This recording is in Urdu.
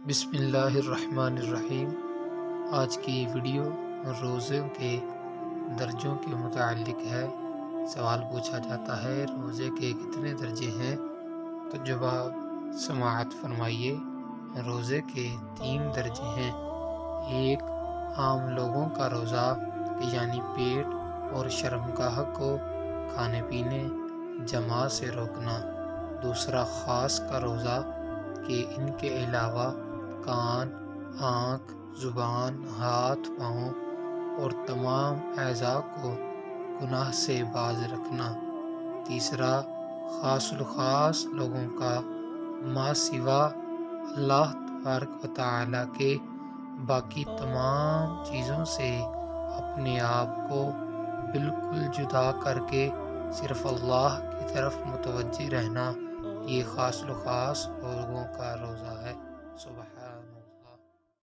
بسم اللہ الرحمن الرحیم۔ آج کی ویڈیو روزے کے درجوں کے متعلق ہے۔ سوال پوچھا جاتا ہے روزے کے کتنے درجے ہیں؟ تو جواب سماعت فرمائیے۔ روزے کے 3 درجے ہیں۔ ایک عام لوگوں کا روزہ یعنی پیٹ اور شرمگاہ کو کھانے پینے جماع سے روکنا۔ دوسرا خاص کا روزہ کہ ان کے علاوہ کان، آنکھ، زبان، ہاتھ، پاؤں اور تمام اعضاء کو گناہ سے باز رکھنا۔ تیسرا خاص الخاص لوگوں کا ما سوا اللہ تبارک و تعالیٰ کے باقی تمام چیزوں سے اپنے آپ کو بالکل جدا کر کے صرف اللہ کی طرف متوجہ رہنا۔ یہ خاص الخاص لوگوں کا روزہ